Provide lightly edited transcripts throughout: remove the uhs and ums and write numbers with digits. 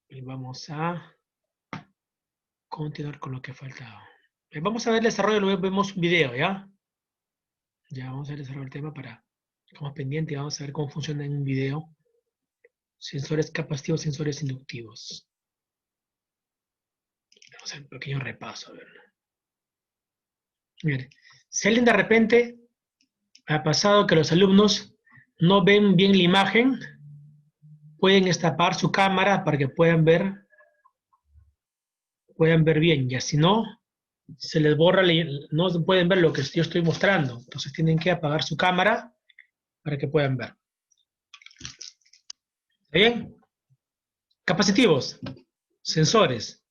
Y vamos a continuar con lo que faltaba. Vamos a ver el desarrollo, luego vemos un video, ¿ya? Ya vamos a ver el desarrollo del tema para, estamos pendientes y vamos a ver cómo funciona en un video. Sensores capacitivos, sensores inductivos. Vamos a hacer un pequeño repaso, a ver. Miren, si alguien de repente ha pasado que los alumnos no ven bien la imagen, pueden destapar su cámara para que puedan ver bien, ya si no, se les borra, no pueden ver lo que yo estoy mostrando, entonces tienen que apagar su cámara para que puedan ver. ¿Está bien? Capacitivos, sensores.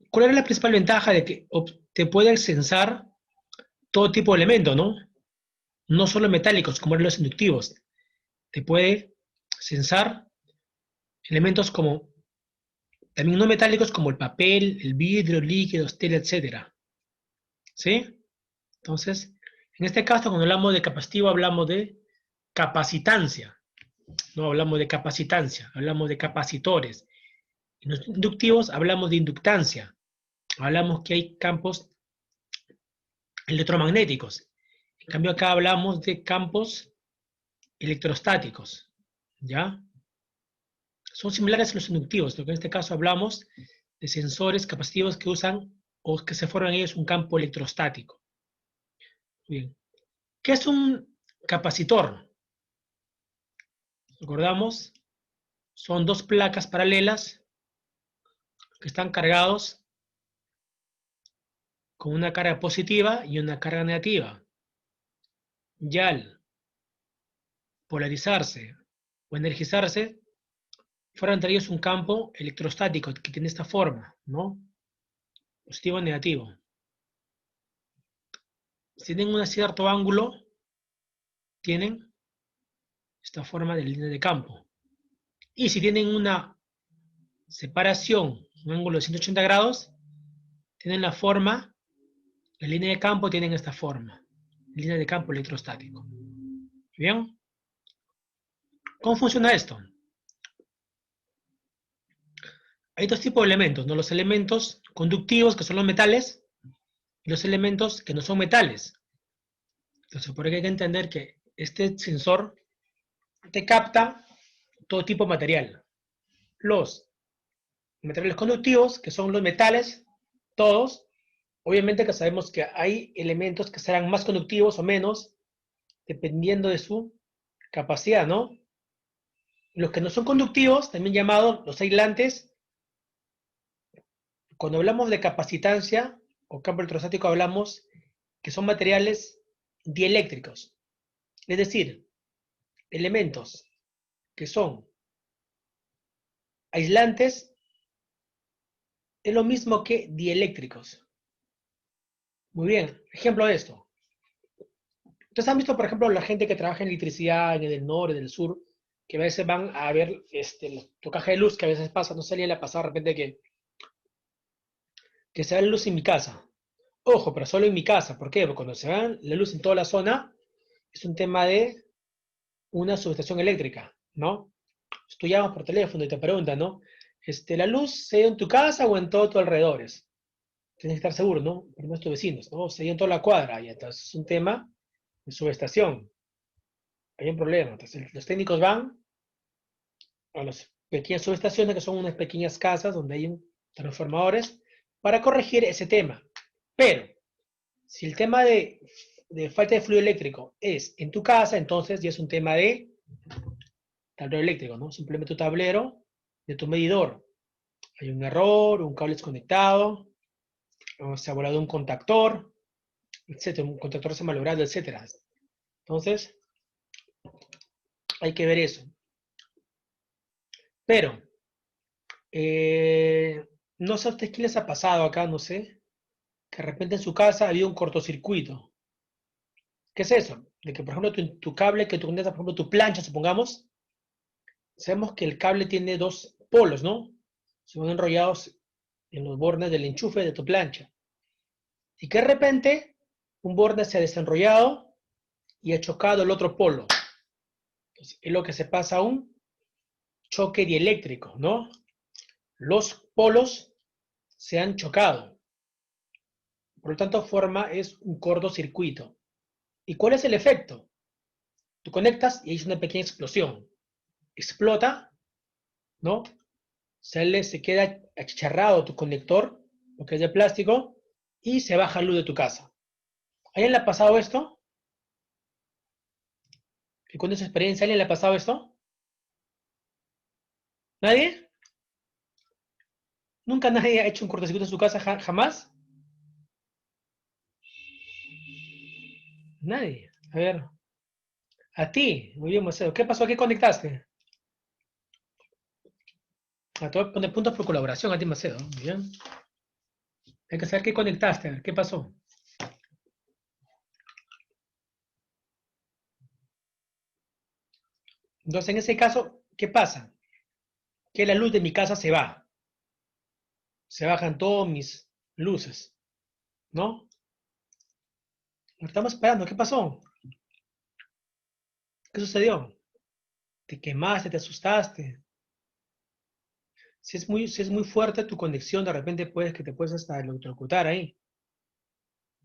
¿Cuál es la principal ventaja de que te pueden sensar todo tipo de elementos, ¿no? No solo metálicos, como los inductivos. Te puede sensar elementos como, también no metálicos como el papel, el vidrio, líquidos, tela, etcétera. ¿Sí? Entonces, en este caso, cuando hablamos de capacitivo, hablamos de capacitancia. No hablamos de capacitancia, hablamos de capacitores. En los inductivos hablamos de inductancia. Hablamos que hay campos electromagnéticos. En cambio, acá hablamos de campos electrostáticos. ¿Ya? Son similares a los inductivos, lo que en este caso hablamos de sensores capacitivos que usan o que se forman en ellos un campo electrostático. Bien. ¿Qué es un capacitor? Recordamos, son dos placas paralelas que están cargados con una carga positiva y una carga negativa. Y al polarizarse o energizarse, fuera entre ellos un campo electrostático que tiene esta forma, ¿no? Positivo o negativo. Si tienen un cierto ángulo, tienen esta forma de línea de campo. Y si tienen una separación, un ángulo de 180 grados, tienen la forma, la línea de campo tienen esta forma, línea de campo electrostático. ¿Bien? ¿Cómo funciona esto? Hay dos tipos de elementos, ¿no? Los elementos conductivos, que son los metales, y los elementos que no son metales. Entonces, por eso hay que entender que este sensor te capta todo tipo de material. Los materiales conductivos, que son los metales, todos. Obviamente que sabemos que hay elementos que serán más conductivos o menos, dependiendo de su capacidad, ¿no? Los que no son conductivos, también llamados los aislantes, cuando hablamos de capacitancia o campo electrostático, hablamos que son materiales dieléctricos. Es decir, elementos que son aislantes es lo mismo que dieléctricos. Muy bien, ejemplo de esto. Ustedes han visto, por ejemplo, la gente que trabaja en electricidad en el norte, en el sur, que a veces van a ver tu caja de luz, que a veces pasa, no salía la pasada de repente que se da la luz en mi casa. Ojo, pero solo en mi casa. ¿Por qué? Porque cuando se va la luz en toda la zona, es un tema de una subestación eléctrica, ¿no? Tú llamas por teléfono y te preguntan, ¿no? ¿La luz se dio en tu casa o en todo tu alrededores? Tienes que estar seguro, ¿no? Por no tus vecinos, ¿no? Se dio en toda la cuadra, y entonces es un tema de subestación. Hay un problema. Entonces los técnicos van a las pequeñas subestaciones, que son unas pequeñas casas donde hay transformadores, para corregir ese tema. Pero, si el tema de falta de fluido eléctrico es en tu casa, entonces ya es un tema de tablero eléctrico, ¿no? Simplemente tu tablero de tu medidor. Hay un error, un cable desconectado, o se ha volado un contactor, etcétera, un contactor se ha malogrado, etcétera. Entonces, hay que ver eso. Pero, no sé a ustedes qué les ha pasado acá, no sé, que de repente en su casa había un cortocircuito. ¿Qué es eso? De que, por ejemplo, tu cable que tú conectas, por ejemplo, tu plancha, supongamos, sabemos que el cable tiene dos polos, ¿no? Se van enrollados en los bordes del enchufe de tu plancha. Y que de repente un borde se ha desenrollado y ha chocado el otro polo. Entonces, es lo que se pasa a un choque dieléctrico, ¿no? Los polos se han chocado. Por lo tanto, forma es un cortocircuito. ¿Y cuál es el efecto? Tú conectas y hay una pequeña explosión. Explota, ¿no? Se queda achicharrado tu conector, lo que es de plástico, y se baja luz de tu casa. ¿A alguien le ha pasado esto? ¿Y con esa experiencia a alguien le ha pasado esto? ¿Nadie? ¿Nunca nadie ha hecho un cortocircuito en su casa jamás? Nadie. A ver. A ti. Muy bien, Marcelo. ¿Qué pasó? ¿Qué conectaste? Te voy a poner puntos por colaboración a ti, Macedo. Muy bien. Hay que saber qué conectaste. A ver, ¿qué pasó? Entonces, en ese caso, ¿qué pasa? Que la luz de mi casa se va. Se bajan todas mis luces, ¿no? Lo estamos esperando. ¿Qué pasó? ¿Qué sucedió? ¿Te quemaste? ¿Te asustaste? Si es muy fuerte tu conexión, de repente puedes que te puedes hasta electrocutar ahí,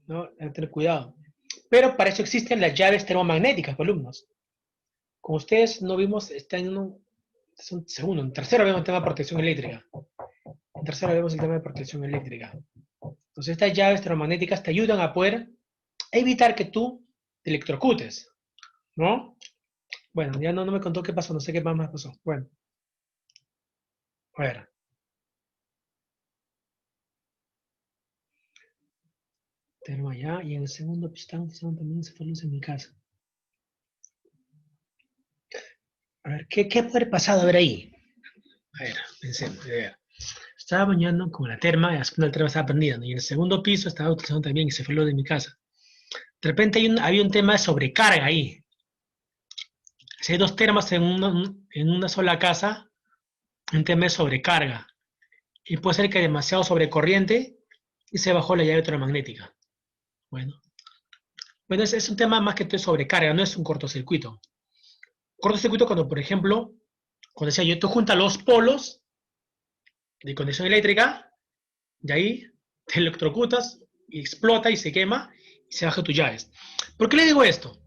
¿no? Hay que tener cuidado. Pero para eso existen las llaves termomagnéticas, alumnos. Como ustedes no vimos, está en un segundo, en tercero vemos el tema de protección eléctrica. En tercero vemos el tema de protección eléctrica. Entonces estas llaves termomagnéticas te ayudan a poder evitar que tú te electrocutes, ¿no? Bueno, ya no me contó qué pasó, no sé qué más pasó. Bueno, a ver. Termo allá, y en el segundo pistón también se fue luz en mi casa. A ver, ¿qué puede haber pasado? A ver ahí. A ver, pensemos. A ver. Estaba bañando con la terma, y la segunda terma estaba prendida, ¿no? Y en el segundo piso estaba utilizando también y se fue luz de mi casa. De repente había un tema de sobrecarga ahí. Si hay dos termas en una sola casa, un tema de sobrecarga. Y puede ser que demasiado sobrecorriente y se bajó la llave electromagnética. Bueno, es un tema más que todo sobrecarga, no es un cortocircuito. Cortocircuito cuando, por ejemplo, cuando decía yo, tú juntas los polos de conexión eléctrica, y ahí te electrocutas y explota y se quema y se baja tus llaves. ¿Por qué le digo esto?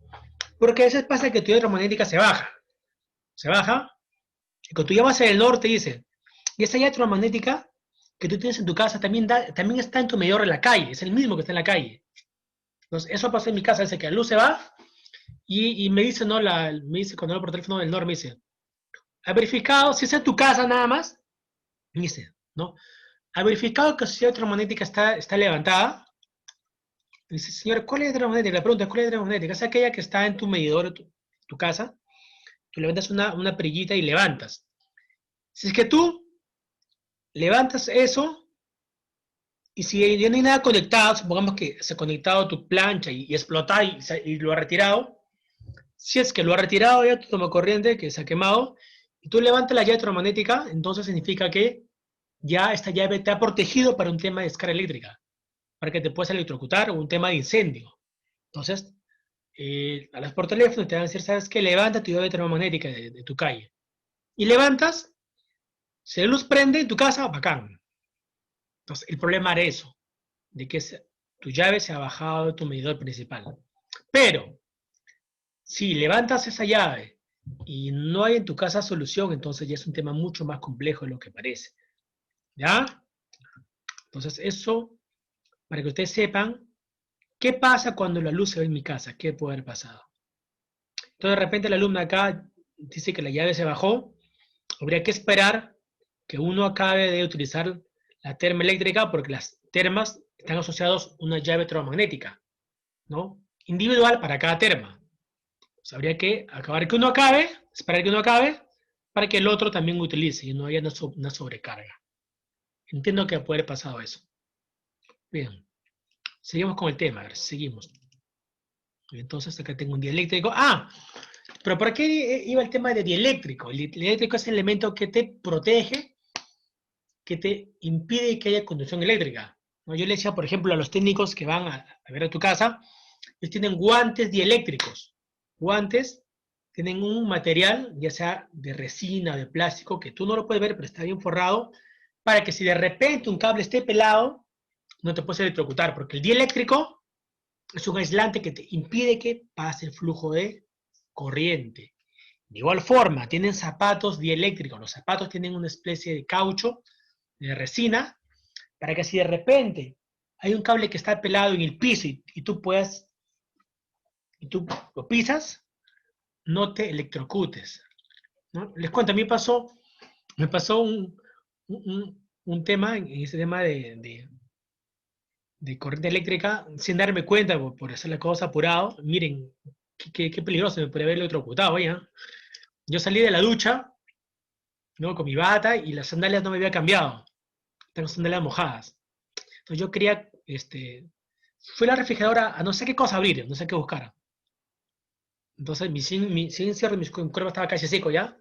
Porque a veces pasa que tu llave electromagnética se baja, y cuando tú llamas en el norte dice, y esa llave electromagnética que tú tienes en tu casa también está en tu medidor de la calle, es el mismo que está en la calle. Entonces, eso pasó en mi casa, dice que la luz se va y me dice, ¿no? Me dice cuando hablo por teléfono del norte, me dice, ¿ha verificado si es en tu casa nada más? Me dice, ¿no? ¿Ha verificado que su llave electromagnética está levantada? Me dice, señor, ¿cuál es la electromagnética? La pregunta, ¿cuál es la electromagnética? Es aquella que está en tu medidor, tu casa, tú levantas una perillita y levantas. Si es que tú levantas eso, y si ya no hay nada conectado, supongamos que se ha conectado tu plancha y explota y lo ha retirado, si es que lo ha retirado ya tu toma corriente, que se ha quemado, y tú levantas la llave electromagnética, entonces significa que ya esta llave te ha protegido para un tema de descarga eléctrica, para que te puedas electrocutar o un tema de incendio. Entonces, hablas por teléfono y te van a decir, ¿sabes qué? Levanta tu llave termomagnética de tu calle. Y levantas, si la luz prende en tu casa, bacán. Entonces, el problema era eso, de que tu llave se ha bajado de tu medidor principal. Pero, si levantas esa llave y no hay en tu casa solución, entonces ya es un tema mucho más complejo de lo que parece. ¿Ya? Entonces, eso, para que ustedes sepan, ¿qué pasa cuando la luz se va en mi casa? ¿Qué puede haber pasado? Entonces, de repente, la alumna acá dice que la llave se bajó. Habría que esperar que uno acabe de utilizar la terma eléctrica porque las termas están asociadas a una llave electromagnética, ¿no? Individual para cada terma. Pues habría que acabar que uno acabe, esperar que uno acabe, para que el otro también utilice y no haya una sobrecarga. Entiendo que puede haber pasado eso. Bien, seguimos con el tema, a ver, seguimos. Entonces acá tengo un dieléctrico. Ah, pero ¿por qué iba el tema de dieléctrico? El dieléctrico es el elemento que te protege, que te impide que haya conducción eléctrica, ¿no? Yo le decía, por ejemplo, a los técnicos que van a ver a tu casa, ellos tienen guantes dieléctricos. Guantes tienen un material, ya sea de resina o de plástico, que tú no lo puedes ver, pero está bien forrado, para que si de repente un cable esté pelado, no te puedes electrocutar, porque el dieléctrico es un aislante que te impide que pase el flujo de corriente. De igual forma, tienen zapatos dieléctricos. Los zapatos tienen una especie de caucho, de resina, para que si de repente hay un cable que está pelado en el piso y tú lo pisas, no te electrocutes, ¿no? Les cuento, a mí me pasó un tema, en ese tema de corriente eléctrica, sin darme cuenta, por hacer la cosa apurado. Miren, qué peligroso, me podría haber electrocutado, ¿ya? Yo salí de la ducha, ¿no? Con mi bata y las sandalias no me había cambiado. Tengo sandalias mojadas. Entonces yo quería, fui a la refrigeradora a no sé qué cosa abrir, no sé qué buscar. Entonces sin cierre, mi cuerpo estaba casi seco ya,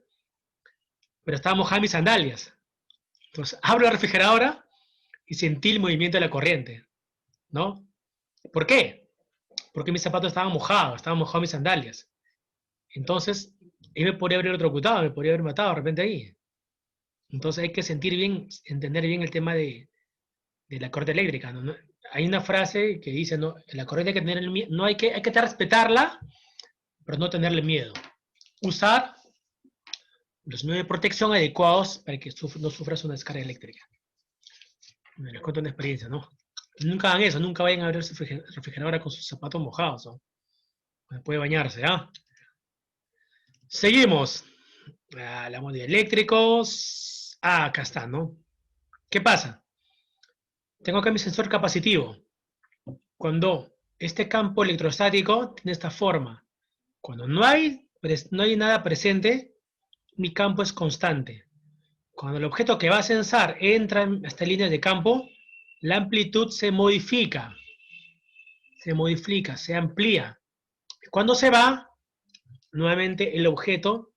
pero estaba mojada mis sandalias. Entonces abro la refrigeradora y sentí el movimiento de la corriente, ¿no? ¿Por qué? Porque mis zapatos estaban mojados mis sandalias. Entonces, ahí me podría haber electrocutado, me podría haber matado de repente ahí. Entonces hay que sentir bien, entender bien el tema de la corriente eléctrica, ¿no? Hay una frase que dice, no, la corriente hay que tener no hay que respetarla, pero no tenerle miedo. Usar los medios de protección adecuados para que no sufras una descarga eléctrica. Me les cuento una experiencia, ¿no? Nunca hagan eso, nunca vayan a abrir su refrigeradora con sus zapatos mojados, ¿no? Puede bañarse, ¿ah? Seguimos. Hablamos de eléctricos. Acá está, ¿no? ¿Qué pasa? Tengo acá mi sensor capacitivo. Cuando este campo electrostático tiene esta forma, cuando no hay nada presente, mi campo es constante. Cuando el objeto que va a censar entra en esta línea de campo, la amplitud se amplía. Cuando se va, nuevamente el objeto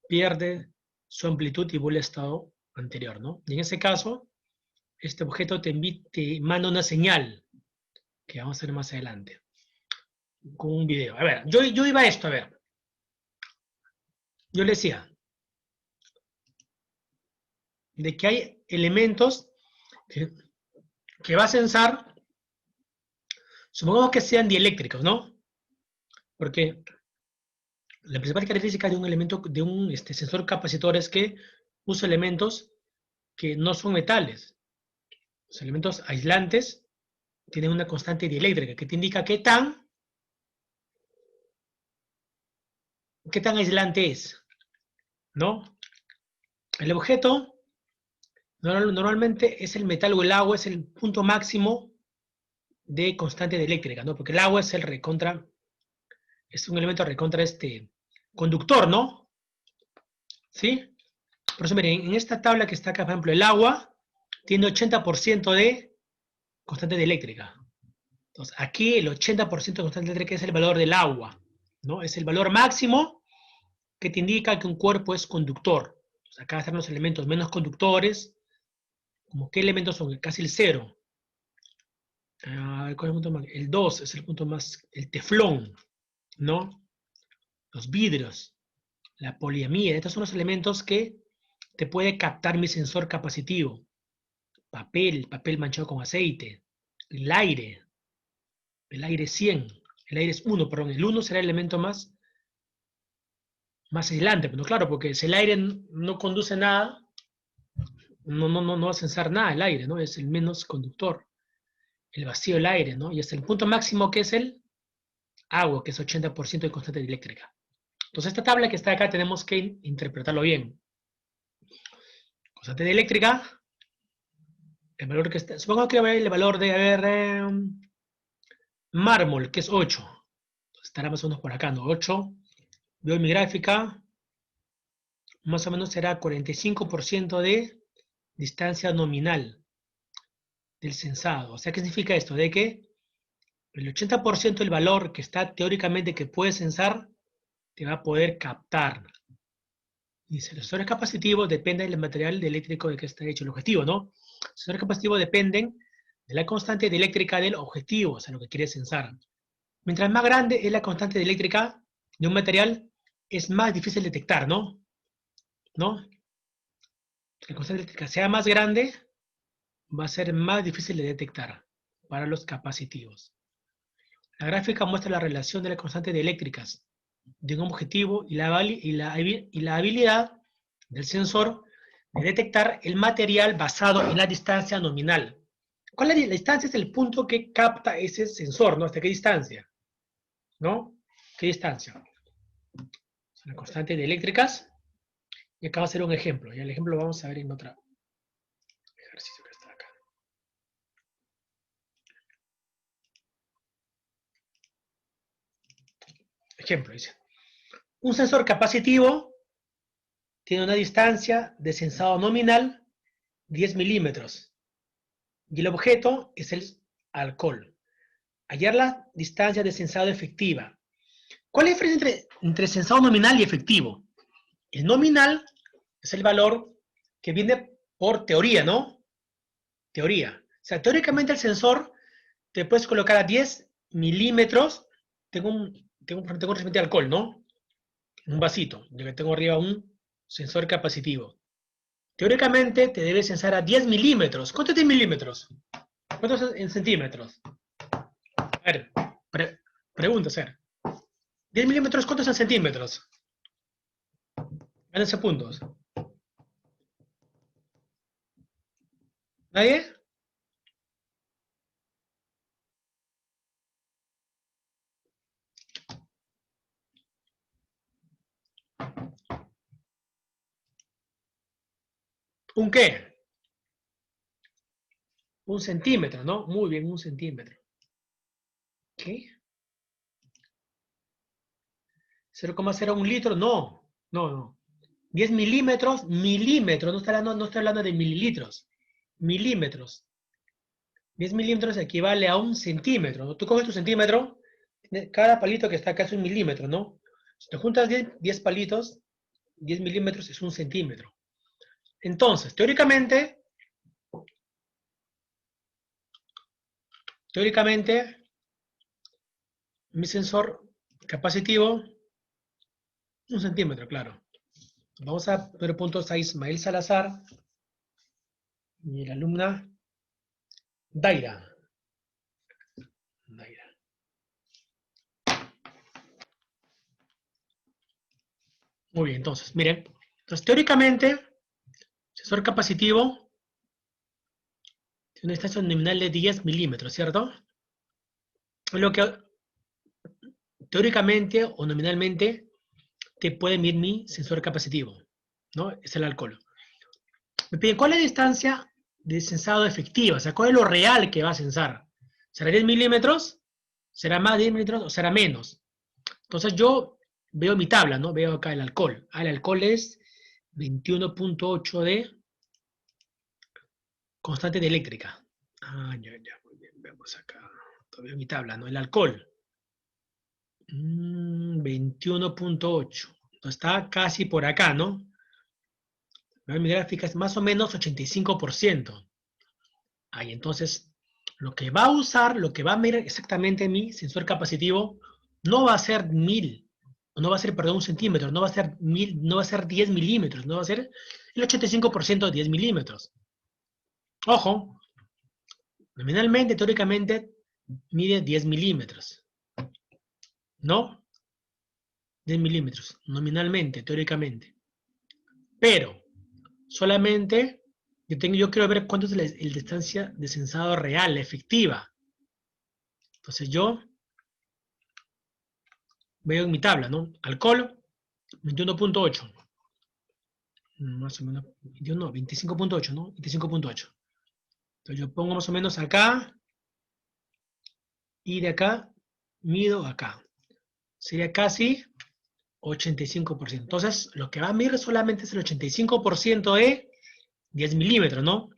pierde su amplitud y vuelve al estado anterior, ¿no? Y en ese caso, este objeto te manda una señal, que vamos a ver más adelante, con un video. A ver, yo iba a esto, a ver. Yo le decía, de que hay elementos que, que va a censar, supongamos que sean dieléctricos, ¿no? Porque la principal característica de un elemento, de un sensor capacitor es que usa elementos que no son metales. Los elementos aislantes tienen una constante dieléctrica que te indica qué tan aislante es, ¿no? El objeto normalmente es el metal o el agua, es el punto máximo de constante dieléctrica, ¿no? Porque el agua es es un elemento recontra conductor, ¿no? ¿Sí? Por eso, miren, en esta tabla que está acá, por ejemplo, el agua tiene 80% de constante dieléctrica. Entonces, aquí el 80% de constante eléctrica es el valor del agua, ¿no? Es el valor máximo que te indica que un cuerpo es conductor. Entonces, acá están los elementos menos conductores. ¿Como qué elementos son? Casi el 0. ¿Cuál es el punto más? El 2 es el punto más, el teflón, ¿no? Los vidrios, la poliamida. Estos son los elementos que te puede captar mi sensor capacitivo. Papel manchado con aceite, el aire 100, el aire es 1, perdón, el 1 será el elemento más aislante, pero claro, porque si el aire no conduce nada, no va a censar nada el aire, ¿no? Es el menos conductor, el vacío del aire, ¿no? Y hasta el punto máximo que es el agua, que es 80% de constante eléctrica. Entonces esta tabla que está acá tenemos que interpretarlo bien. Constante eléctrica, el valor que está, supongo que el valor de, mármol, que es 8. Entonces estará más o menos por acá, ¿no? 8. Veo mi gráfica, más o menos será 45% de distancia nominal del censado. O sea, ¿qué significa esto? De que el 80% del valor que está teóricamente que puede censar, te va a poder captar. Dice, los sensores capacitivos dependen del material eléctrico de que está hecho el objetivo, ¿no? Los sensores capacitivos dependen de la constante eléctrica del objetivo, o sea, lo que quiere censar. Mientras más grande es la constante eléctrica de un material, es más difícil detectar, ¿no? ¿No? La constante eléctrica sea más grande, va a ser más difícil de detectar para los capacitivos. La gráfica muestra la relación de las constantes eléctricas de un objetivo y la habilidad del sensor de detectar el material basado en la distancia nominal. ¿Cuál es la distancia? Es el punto que capta ese sensor, ¿no? ¿Hasta qué distancia? ¿No? ¿Qué distancia? Son las constantes eléctricas. Y acá va a ser un ejemplo. Y el ejemplo lo vamos a ver en otro ejercicio que está acá. Ejemplo, dice. Un sensor capacitivo tiene una distancia de sensado nominal 10 milímetros y el objeto es el alcohol. Hallar la distancia de sensado efectiva. ¿Cuál es la diferencia entre sensado nominal y efectivo? El nominal es el valor que viene por teoría, ¿no? Teoría. O sea, teóricamente el sensor te puedes colocar a 10 milímetros. Tengo un recipiente de alcohol, ¿no? Un vasito. Yo tengo arriba un sensor capacitivo. Teóricamente te debe sensar a 10 milímetros. ¿Cuánto es 10 milímetros? ¿Cuántos en centímetros? A ver, pregunta, ser. 10 milímetros, ¿cuántos en centímetros? Gánense puntos. ¿Nadie? ¿Un qué? Un centímetro, ¿no? Muy bien, un centímetro. ¿Qué? ¿0,01 litro? No, no, no. 10 milímetros, milímetros, no estoy hablando de mililitros. Milímetros. 10 milímetros equivale a un centímetro, ¿no? Tú coges tu centímetro, cada palito que está acá es un milímetro, ¿no? Si te juntas 10 palitos, 10 milímetros es un centímetro. Entonces, teóricamente, mi sensor capacitivo, un centímetro, claro. Vamos a ver puntos a Ismael Salazar y la alumna Daira. Daira. Muy bien, entonces, miren. Entonces, teóricamente, sensor capacitivo tiene una distancia nominal de 10 milímetros, ¿cierto? Lo que teóricamente o nominalmente te puede medir mi sensor capacitivo, ¿no? Es el alcohol. Me pide, ¿cuál es la distancia de sensado efectiva? O sea, ¿cuál es lo real que va a sensar? ¿Será 10 milímetros? ¿Será más de 10 milímetros o será menos? Entonces yo veo mi tabla, ¿no? Veo acá el alcohol. El alcohol es 21.8 de constante de eléctrica. Ya, muy bien. Veamos acá. Todavía mi tabla, ¿no? El alcohol. 21.8. Entonces está casi por acá, ¿no? Mi gráfica es más o menos 85%. Ahí, entonces, lo que va a usar, lo que va a medir exactamente mi sensor capacitivo, no va a ser 1000, no va a ser, perdón, un centímetro, no va a ser 1000, no va a ser 10 milímetros, no va a ser el 85% de 10 milímetros. Ojo, nominalmente, teóricamente, mide 10 milímetros, ¿no? 10 milímetros, nominalmente, teóricamente. Pero, solamente, yo quiero ver cuánto es la distancia de sensado real, efectiva. Entonces yo veo en mi tabla, ¿no? Alcohol, 21.8. Más o menos, 21, 25.8, ¿no? 25.8. Entonces yo pongo más o menos acá y de acá mido acá. Sería casi 85%. Entonces, lo que va a medir solamente es el 85% de 10 milímetros, ¿no?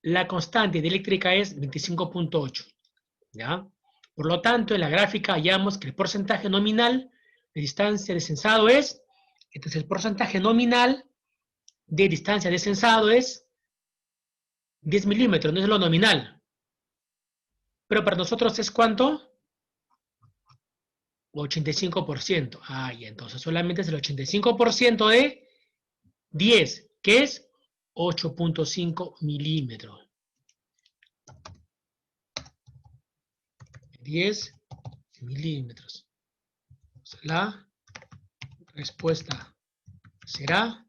La constante de eléctrica es 25.8, ¿ya? Por lo tanto, en la gráfica hallamos que el porcentaje nominal de distancia de sensado es, entonces el porcentaje nominal de distancia de sensado es 10 milímetros, no es lo nominal. Pero para nosotros es ¿cuánto? 85%. Ah, y entonces solamente es el 85% de 10, que es 8.5 milímetros. 10 milímetros. La respuesta será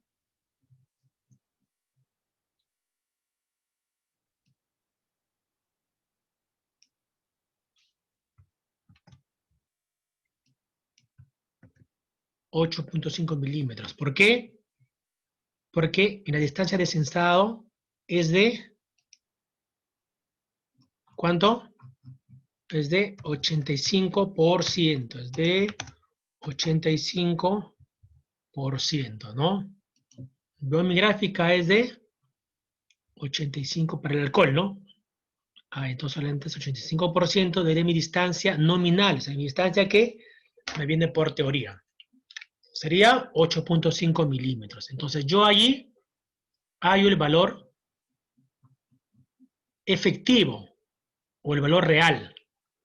8.5 milímetros. ¿Por qué? Porque en la distancia de sensado es de, ¿cuánto? Es de 85%, es de 85%, ¿no? Veo mi gráfica es de 85 para el alcohol, ¿no? Ah, entonces solamente es 85% de mi distancia nominal, o sea, mi distancia que me viene por teoría. Sería 8.5 milímetros. Entonces yo allí hallo el valor efectivo o el valor real,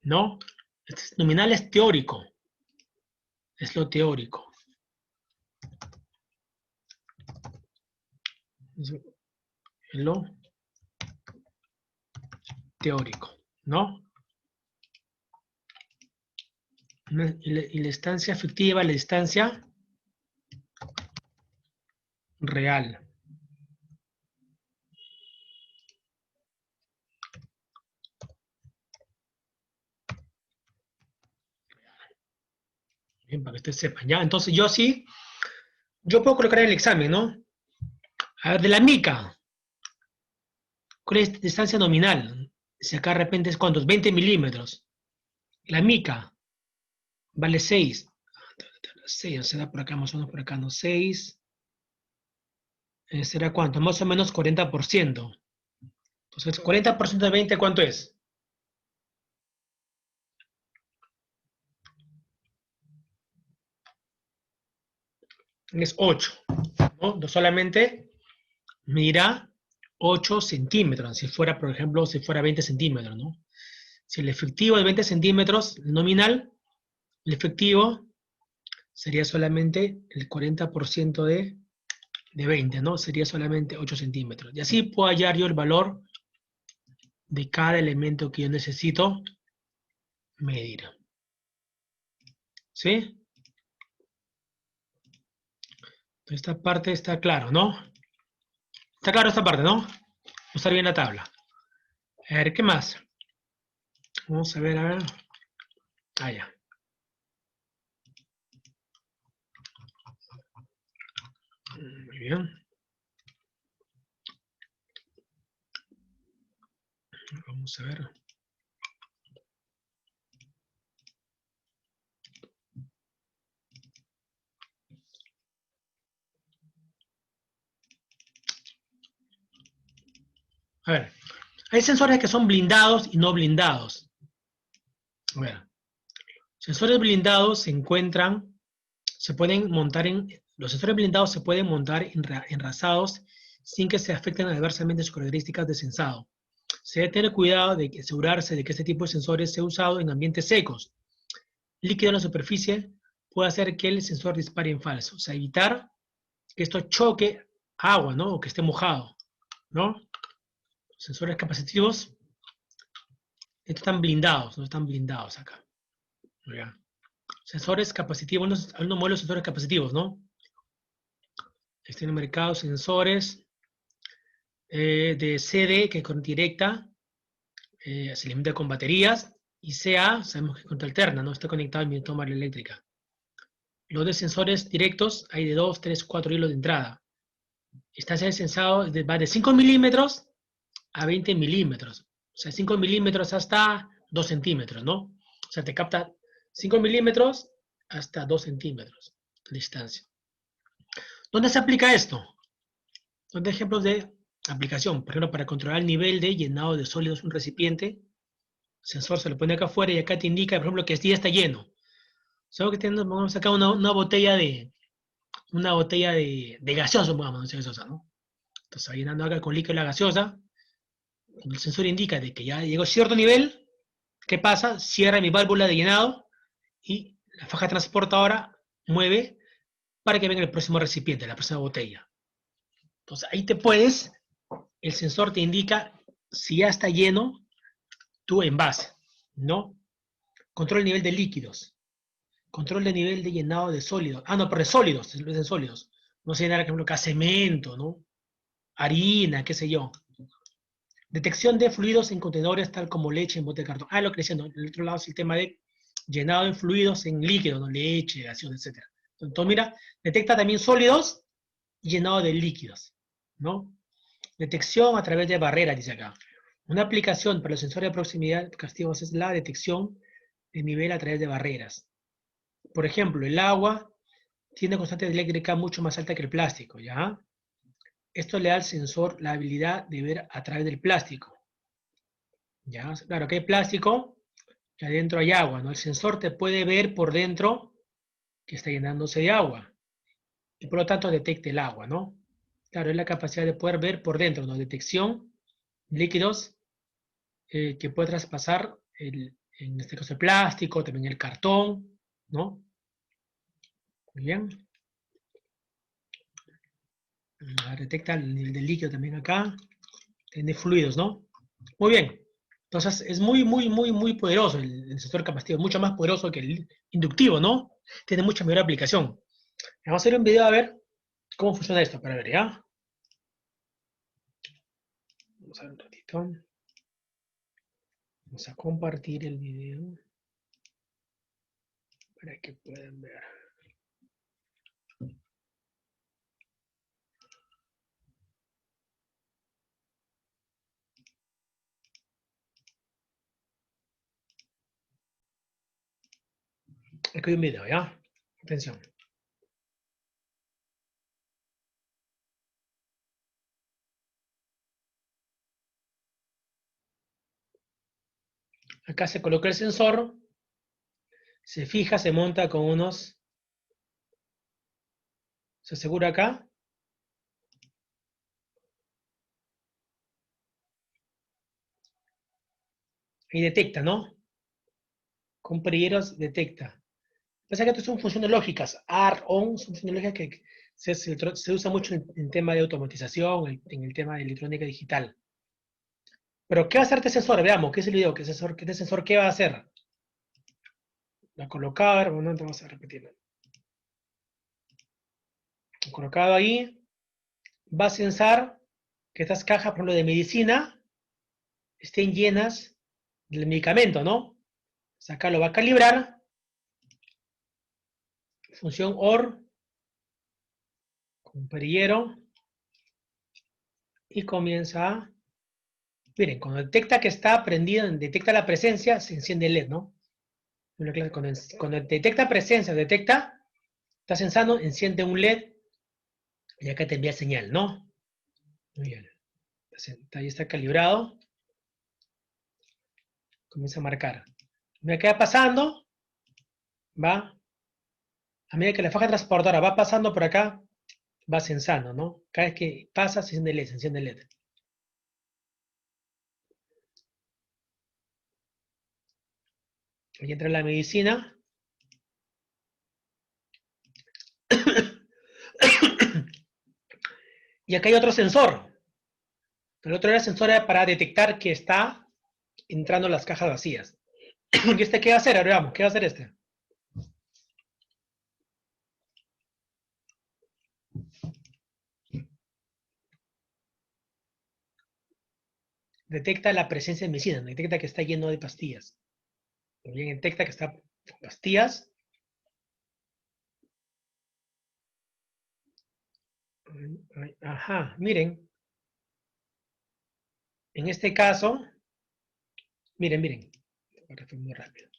¿no? Este nominal es teórico, es lo teórico. Es lo teórico, ¿no? Y la distancia efectiva, la distancia real. Bien, para que ustedes sepan, ¿ya? Entonces yo sí, yo puedo colocar en el examen, ¿no? A ver, de la mica, ¿cuál es la distancia nominal? Si acá de repente es ¿cuántos? 20 milímetros. La mica vale 6. 6, se da por acá, más o menos por acá, ¿no? 6. ¿Será cuánto? Más o menos 40%. Entonces, 40% de 20, ¿cuánto es? Es 8, ¿no? No solamente medirá 8 centímetros, si fuera, por ejemplo, si fuera 20 centímetros, ¿no? Si el efectivo es 20 centímetros nominal, el efectivo sería solamente el 40% de 20, ¿no? Sería solamente 8 centímetros. Y así puedo hallar yo el valor de cada elemento que yo necesito medir. ¿Sí? Esta parte está claro, ¿no? Está claro esta parte, ¿no? Usar bien la tabla. A ver, ¿qué más? Vamos a ver, a ver. Ah, ya. Muy bien. Vamos a ver. A ver. Hay sensores que son blindados y no blindados. A ver. Sensores blindados se encuentran, se pueden montar en, los sensores blindados se pueden montar enrasados sin que se afecten adversamente sus características de sensado. Se debe tener cuidado de asegurarse de que este tipo de sensores sea usado en ambientes secos. Líquido en la superficie puede hacer que el sensor dispare en falso. O sea, evitar que esto choque agua, ¿no? O que esté mojado, ¿no? Los sensores capacitivos, estos están blindados, no están blindados acá. ¿Ya? Sensores capacitivos, hay unos modelos de sensores capacitivos, ¿no? Están en el mercado sensores de CD, que es corriente directa, se alimenta con baterías, y CA, sabemos que es corriente alterna, ¿no? Está conectado a mi toma eléctrica. Los de sensores directos hay de 2, 3, 4 hilos de entrada. Distancia de sensado va de 5 milímetros a 20 milímetros. O sea, 5 milímetros hasta 2 centímetros, ¿no? O sea, te capta 5 milímetros hasta 2 centímetros de distancia. ¿Dónde se aplica esto? Son ejemplos de aplicación. Por ejemplo, para controlar el nivel de llenado de sólidos en un recipiente, el sensor se lo pone acá afuera y acá te indica, por ejemplo, que este ya está lleno. Solo que vamos a sacar una botella de gaseosa, pongamos, ¿no? Entonces, va llenando acá con líquido la gaseosa. Cuando el sensor indica de que ya llegó a cierto nivel, ¿qué pasa? Cierra mi válvula de llenado y La faja transportadora mueve para que venga el próximo recipiente, la próxima botella. Entonces ahí el sensor te indica si ya está lleno tu envase, ¿no? Control el nivel de líquidos. Control de nivel de llenado de sólidos. Ah, no, pero de sólidos, de sólidos. No sé, nada, por ejemplo, acá cemento, ¿no? Harina, qué sé yo. Detección de fluidos en contenedores tal como leche en bote de cartón. Ah, lo que decía, ¿no? El otro lado es el tema de llenado de fluidos en líquidos, ¿no? Leche, gaseosa, etc. Entonces, mira, detecta también sólidos y llenado de líquidos, ¿no? Detección a través de barreras, dice acá. Una aplicación para los sensores de proximidad castigos es la detección de nivel a través de barreras. Por ejemplo, el agua tiene constante eléctrica mucho más alta que el plástico, ¿ya? Esto le da al sensor la habilidad de ver a través del plástico, ¿ya? Claro que hay plástico y adentro hay agua, ¿no? El sensor te puede ver por dentro que está llenándose de agua y por lo tanto detecta el agua, ¿no? Claro, es la capacidad de poder ver por dentro, ¿no? Detección, líquidos, que puede traspasar, en este caso el plástico, también el cartón, ¿no? Muy bien. Detecta el nivel de líquido también acá. Tiene fluidos, ¿no? Muy bien. Entonces es muy poderoso el sensor capacitivo, mucho más poderoso que el inductivo, ¿no? Tiene mucha mayor aplicación. Vamos a hacer un video a ver cómo funciona esto, para ver, ¿ya? Vamos a ver un ratito. Vamos a compartir el video para que puedan ver. Aquí hay un video, ¿ya? Atención. Acá se coloca el sensor, se fija, se monta con unos, se asegura acá, y detecta, ¿no? Con perilleros detecta. Pasa que estas son funciones lógicas. AR, ON, son funciones lógicas que se usa mucho en tema de automatización, en el tema de electrónica digital. Pero, ¿qué va a hacer este sensor? Veamos, ¿qué es el video? ¿Este sensor qué va a hacer? La colocar, bueno, vamos a repetirlo. Colocado ahí, va a sensar que estas cajas, por ejemplo, de medicina, estén llenas del medicamento, ¿no? O sea, acá lo va a calibrar, función OR, con perillero, y comienza a... Miren, cuando detecta que está prendido, detecta la presencia, se enciende el LED, ¿no? Cuando detecta presencia, está sensando, enciende un LED y acá te envía señal, ¿no? Muy bien. Ahí está calibrado, comienza a marcar. Me queda pasando, va, a medida que la faja transportadora va pasando por acá, va sensando, ¿no? Cada vez que pasa, se enciende el LED, se enciende el LED. Ahí entra la medicina. Y acá hay otro sensor. El otro era sensor para detectar que está entrando las cajas vacías. ¿Y este qué va a hacer? Ahora veamos, ¿qué va a hacer este? Detecta la presencia de medicina, detecta que está lleno de pastillas. También detecta que está con pastillas. Ajá, miren, en este caso, miren, ahora fue muy rápido.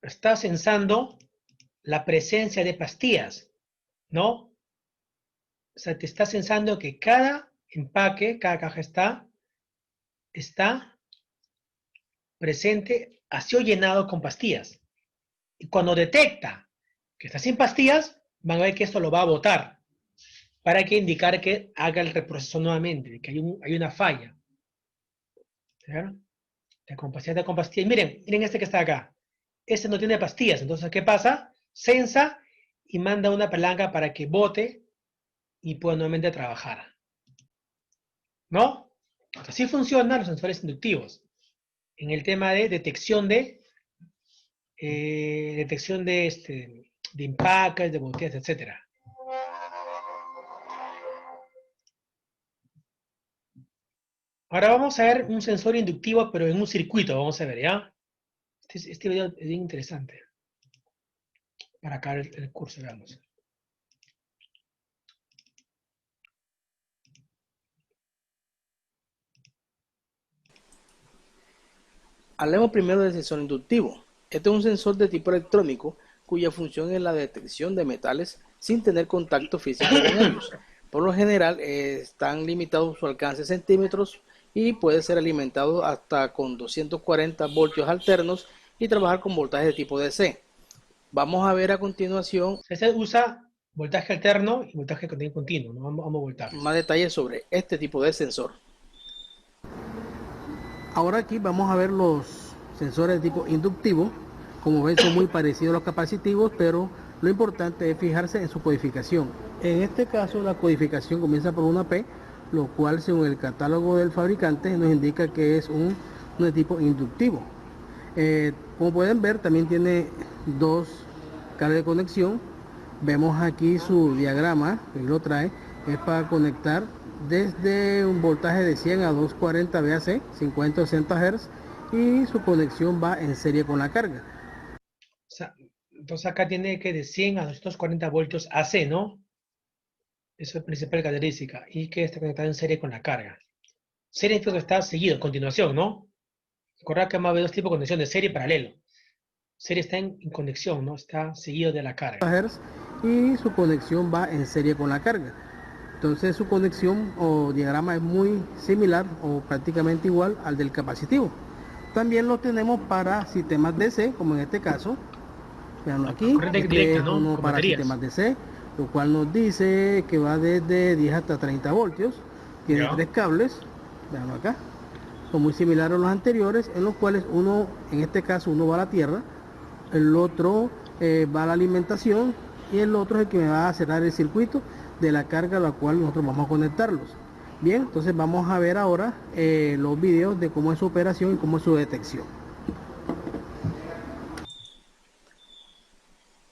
Está sensando la presencia de pastillas, ¿no? O sea, te está sensando que cada empaque, cada caja está presente, ha sido llenado con pastillas. Y cuando detecta que está sin pastillas, van a ver que esto lo va a botar para que indicar que haga el reproceso nuevamente, que hay una falla. ¿Sí? con pastilla. Y miren este que está acá. Este no tiene pastillas, entonces, ¿qué pasa? Sensa y manda una palanca para que bote y pueda nuevamente trabajar. ¿No? Así funcionan los sensores inductivos. En el tema de detección de impactos, de botellas, etcétera. Ahora vamos a ver un sensor inductivo, pero en un circuito, vamos a ver, ¿ya? Este video es bien interesante. Para acabar el curso, veamos. Hablemos primero del sensor inductivo. Este es un sensor de tipo electrónico cuya función es la detección de metales sin tener contacto físico con ellos. Por lo general están limitados su alcance en centímetros y puede ser alimentado hasta con 240 voltios alternos y trabajar con voltaje de tipo DC. Vamos a ver a continuación Se usa voltaje alterno y voltaje continuo, ¿no? Ambos voltajes. más detalles sobre este tipo de sensor. Ahora aquí vamos a ver los sensores de tipo inductivo. Como ven, son muy parecidos a los capacitivos, pero lo importante es fijarse en su codificación. En este caso la codificación comienza por una P, lo cual según el catálogo del fabricante nos indica que es un de tipo inductivo. Como pueden ver, también tiene dos cables de conexión. Vemos aquí su diagrama, que lo trae, es para conectar desde un voltaje de 100 a 240 VAC, 50 o 60 Hz, y su conexión va en serie con la carga. O sea, entonces acá tiene que de 100 a 240 voltios AC, ¿no? Eso es la principal característica. Y que está conectado en serie con la carga. Serie significa que está seguido, continuación, ¿no? Recordad que hemos habido dos tipos de conexión, de serie y paralelo. Serie está en conexión, ¿no? Está seguido de la carga. Hz, y su conexión va en serie con la carga. Entonces su conexión o diagrama es muy similar o prácticamente igual al del capacitivo. También lo tenemos para sistemas DC, como en este caso. Veanlo aquí, Corriente este directa, es ¿no? uno Con para baterías. sistemas DC, lo cual nos dice que va desde 10 hasta 30 voltios. Tiene Ya. 3 cables, veanlo acá. Son muy similares a los anteriores, en los cuales uno, en este caso, uno va a la tierra, el otro va a la alimentación y el otro es el que me va a cerrar el circuito de la carga a la cual nosotros vamos a conectarlos. Bien, entonces vamos a ver ahora los videos de cómo es su operación y cómo es su detección.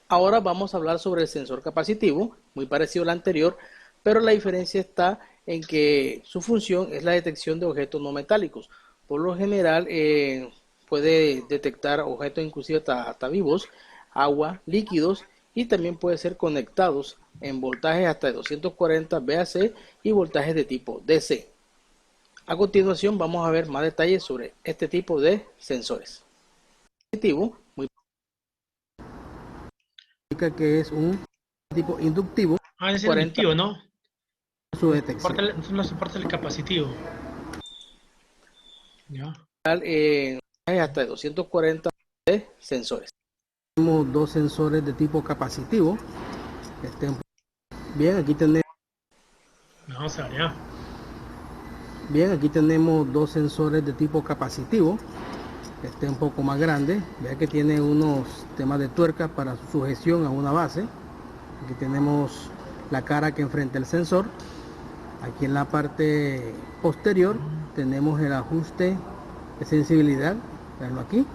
Ahora vamos a hablar sobre el sensor capacitivo, muy parecido al anterior, pero la diferencia está en que su función es la detección de objetos no metálicos. Por lo general puede detectar objetos inclusive hasta vivos, agua, líquidos, y también puede ser conectados en voltajes hasta de 240 VAC y voltajes de tipo DC. A continuación vamos a ver más detalles sobre este tipo de sensores. Muy que es un tipo inductivo, Ah, es el 40 inductivo, ¿no? su detección. No soporta el capacitivo. Ya. Hasta de 240 de sensores. Tenemos dos sensores de tipo capacitivo. Bien, aquí tenemos. Vamos a ver, ya. Bien, aquí tenemos dos sensores de tipo capacitivo. Este un poco más grande. Vea que tiene unos temas de tuerca para su sujeción a una base. Aquí tenemos la cara que enfrenta el sensor. Aquí en la parte posterior tenemos el ajuste de sensibilidad, veanlo aquí,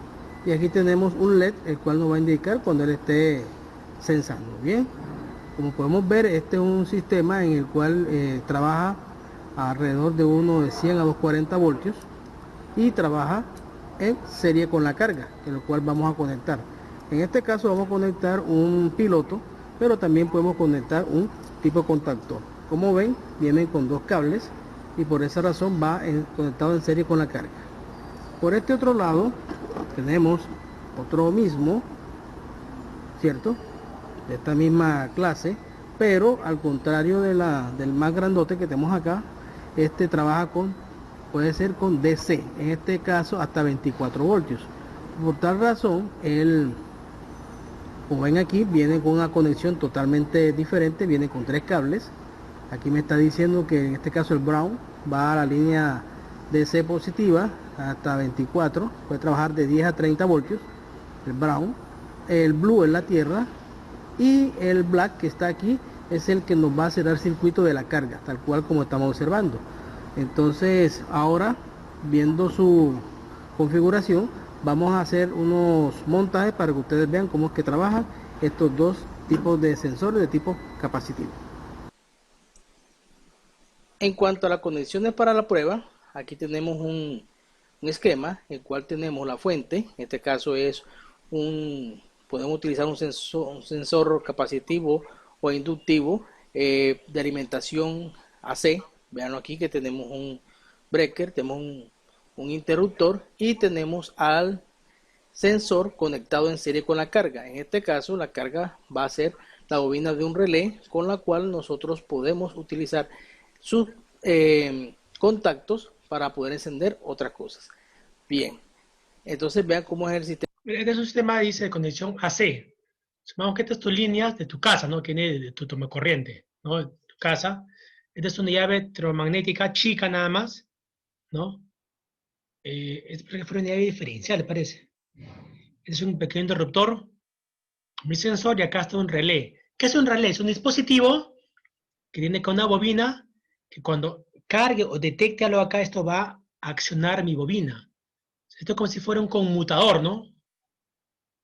y aquí tenemos un LED el cual nos va a indicar cuando él esté sensando. Bien, como podemos ver, este es un sistema en el cual trabaja alrededor de uno de 100 a 240 voltios y trabaja en serie con la carga, en lo cual vamos a conectar. En este caso vamos a conectar un piloto, pero también podemos conectar un tipo de contactor. Como ven, vienen con dos cables y por esa razón va conectado en serie con la carga. Por este otro lado tenemos otro mismo, ¿cierto? De esta misma clase, pero al contrario del más grandote que tenemos acá, este trabaja puede ser con DC, en este caso hasta 24 voltios. Por tal razón, como ven aquí, viene con una conexión totalmente diferente, viene con tres cables. Aquí me está diciendo que en este caso el brown va a la línea DC positiva hasta 24, puede trabajar de 10 a 30 voltios, el brown, el blue es la tierra y el black que está aquí es el que nos va a cerrar el circuito de la carga, tal cual como estamos observando. Entonces ahora, viendo su configuración, vamos a hacer unos montajes para que ustedes vean cómo es que trabajan estos dos tipos de sensores de tipo capacitivo. En cuanto a las conexiones para la prueba, aquí tenemos un esquema, el cual tenemos la fuente, en este caso es podemos utilizar un sensor capacitivo o inductivo de alimentación AC. Vean aquí que tenemos un breaker, tenemos un interruptor y tenemos al sensor conectado en serie con la carga. En este caso la carga va a ser la bobina de un relé con la cual nosotros podemos utilizar sus contactos para poder encender otras cosas. Bien, entonces vean cómo es el sistema. Este es un sistema, dice, de conexión AC. Supongamos que esta es tu línea de tu casa, ¿no? Que viene de tu toma corriente, ¿no? De tu casa. Esta es una llave electromagnética chica nada más, ¿no? Es porque fuera una llave diferencial, parece. Este es un pequeño interruptor, mi sensor y acá está un relé. ¿Qué es un relé? Es un dispositivo que tiene con una bobina que cuando cargue o detecte algo acá, esto va a accionar mi bobina. Esto es como si fuera un conmutador, ¿no?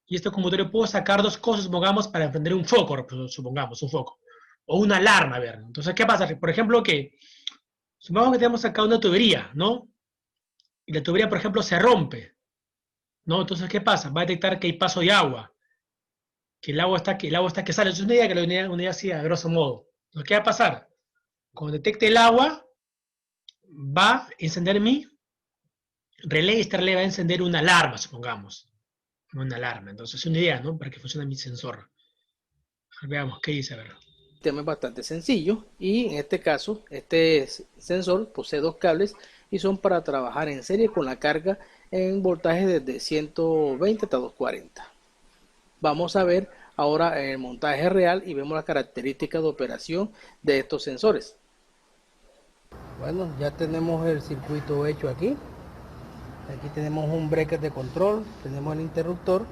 Y este conmutador puedo sacar dos cosas, supongamos, para encender un foco, supongamos, un foco. O una alarma, a ver. Entonces, ¿qué pasa? Por ejemplo, que supongamos que tenemos acá una tubería, ¿no? Y la tubería, por ejemplo, se rompe, ¿no? Entonces, ¿qué pasa? Va a detectar que hay paso de agua, que el agua está que sale. Es una idea que la unidad así, a grosso modo. Entonces, ¿qué va a pasar? Cuando detecte el agua, va a encender mi relé y este relé va a encender una alarma, supongamos. Una alarma. Entonces, es una idea, ¿no? Para que funcione mi sensor. A ver, veamos, ¿qué dice? A ver. El tema es bastante sencillo y en este caso este sensor posee dos cables y son para trabajar en serie con la carga en voltaje desde 120 hasta 240. Vamos a ver ahora el montaje real y vemos las características de operación de estos sensores. Bueno, ya tenemos el circuito hecho aquí. Aquí tenemos un breaker de control, tenemos el interruptor.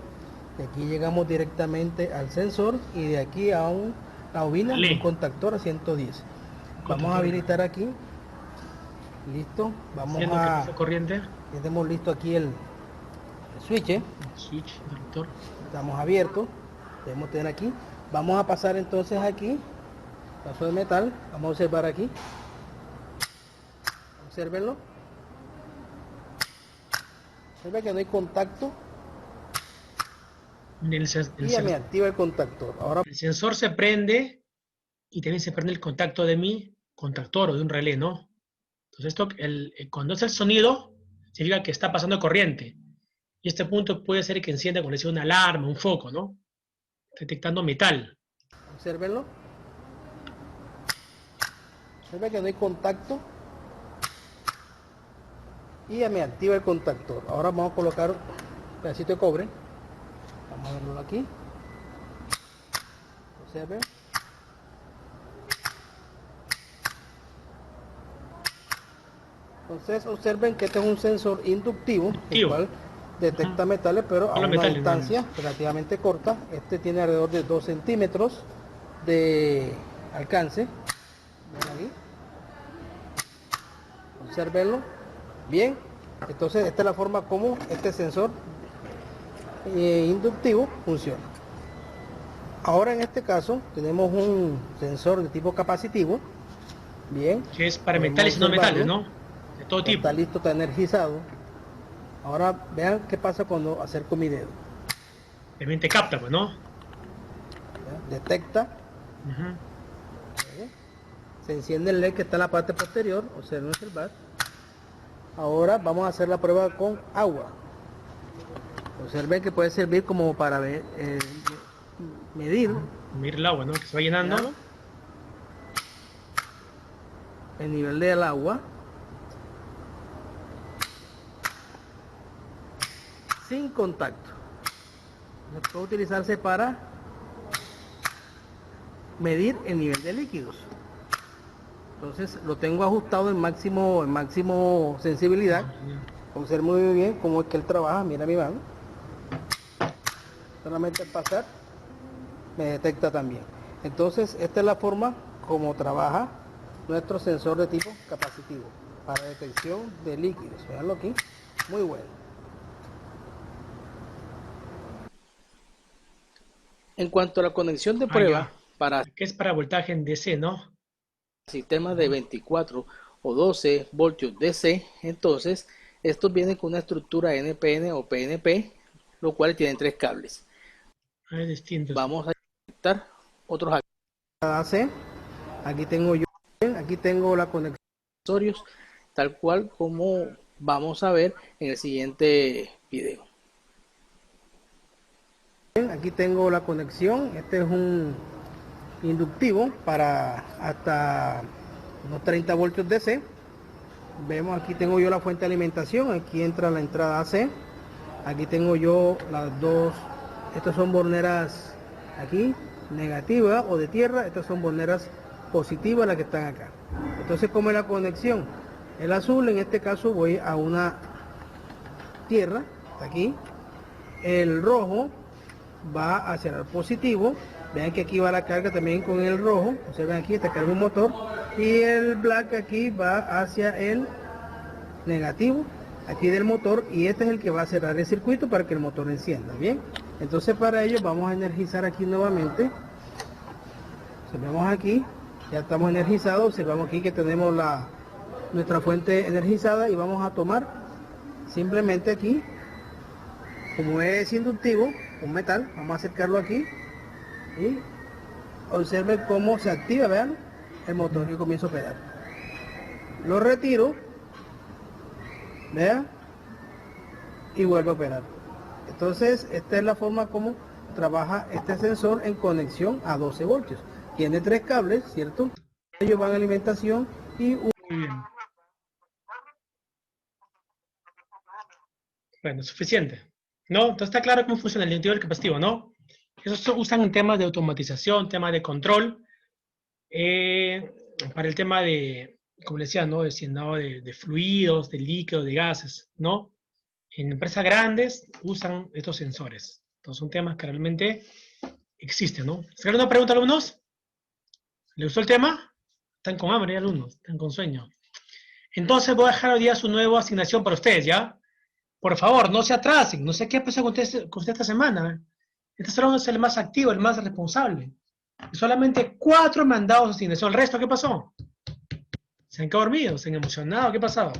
De aquí llegamos directamente al sensor y de aquí a la bobina y un contactor a 110. Vamos a habilitar aquí. Listo. Vamos a corriente. Ya tenemos listo aquí el switch. Switch, interruptor. Estamos abiertos. Debemos tener aquí. Vamos a pasar entonces aquí. Paso de metal. Vamos a observar aquí. Obsérvenlo. Observen que no hay contacto. Y ya me activa el contactor. Ahora el sensor se prende y también se prende el contacto de mi contactor o de un relé, ¿no? Entonces cuando es el sonido, significa que está pasando corriente. Y este punto puede ser que encienda cuando sea una alarma, un foco, ¿no? Detectando metal. Obsérvenlo. Observen que no hay contacto. Y ya me activa el contactor. Ahora vamos a colocar un pedacito de cobre. Vamos a verlo aquí. Observen. Entonces observen que este es un sensor inductivo, el cual detecta metales, pero a una distancia relativamente corta. Este tiene alrededor de 2 centímetros de alcance. Ven ahí. Observenlo. Bien. Entonces esta es la forma como este sensor inductivo funciona. Ahora en este caso tenemos un sensor de tipo capacitivo. Bien. Que es para metales y no metales, ¿no? De todo tipo. Está listo, está energizado. Ahora vean qué pasa cuando acerco mi dedo. También te capta, pues, ¿no? Detecta. Se enciende el LED que está en la parte posterior, observen observar. Ahora vamos a hacer la prueba con agua. Observen que puede servir como para medir el agua, ¿no? Que se va llenando. ¿Ya? El nivel del agua. Sin contacto. Puede utilizarse para medir el nivel de líquidos. Entonces lo tengo ajustado en máximo sensibilidad. Observe muy bien cómo es que él trabaja. Mira mi mano. Solamente al pasar me detecta también. Entonces esta es la forma como trabaja nuestro sensor de tipo capacitivo para detección de líquidos. Veanlo aquí. Muy bueno. En cuanto a la conexión de Ah, prueba ya. para Que es para voltaje en DC, ¿no? sistemas de 24 o 12 voltios DC, entonces estos vienen con una estructura NPN o PNP, lo cual tienen 3 cables. Ah, es distinto eso. Vamos a conectar otros AC. Aquí tengo yo, aquí tengo la conexión accesorios, tal cual como vamos a ver en el siguiente video. Aquí tengo la conexión. Este es un inductivo para hasta unos 30 voltios DC. Vemos, aquí tengo yo la fuente de alimentación. Aquí entra la entrada AC. Aquí tengo yo las dos, estas son borneras aquí negativas o de tierra, estas son borneras positivas las que están acá. Entonces, ¿cómo es la conexión? El azul, en este caso voy a una tierra, aquí. El rojo va hacia el positivo. Vean que aquí va la carga también con el rojo. Observen, aquí está carga un motor. Y el black aquí va hacia el negativo aquí del motor, y este es el que va a cerrar el circuito para que el motor encienda. Bien, entonces para ello vamos a energizar aquí nuevamente. Observamos aquí, ya estamos energizados. Observamos aquí que tenemos nuestra fuente energizada, y vamos a tomar simplemente aquí, como es inductivo, un metal, vamos a acercarlo aquí y observen cómo se activa. Vean el motor y comienza a operar. Lo retiro, vean, y vuelve a operar. Entonces esta es la forma como trabaja este sensor en conexión a 12 voltios. Tiene 3 cables, ¿cierto? Ellos van a alimentación y Muy bien. Bueno, suficiente. ¿No? Entonces está claro cómo funciona el inductivo y el capacitivo, ¿no? Esos se usan en temas de automatización, temas de control, eh, para el tema de, como le decía, ¿no? De fluidos, de líquidos, de gases, ¿no? En empresas grandes usan estos sensores. Entonces son temas que realmente existen, ¿no? ¿Se una pregunta, alumnos? ¿Le gustó el tema? Están con hambre, alumnos, están con sueño. Entonces voy a dejar hoy día su nueva asignación para ustedes, ¿ya? Por favor, no se atrasen. No sé qué pasó con usted esta semana. Este salón es el más activo, el más responsable. Y solamente 4 mandados de asignación. ¿El resto qué pasó? ¿Se han quedado dormidos? ¿Se han emocionado? ¿Qué pasaba?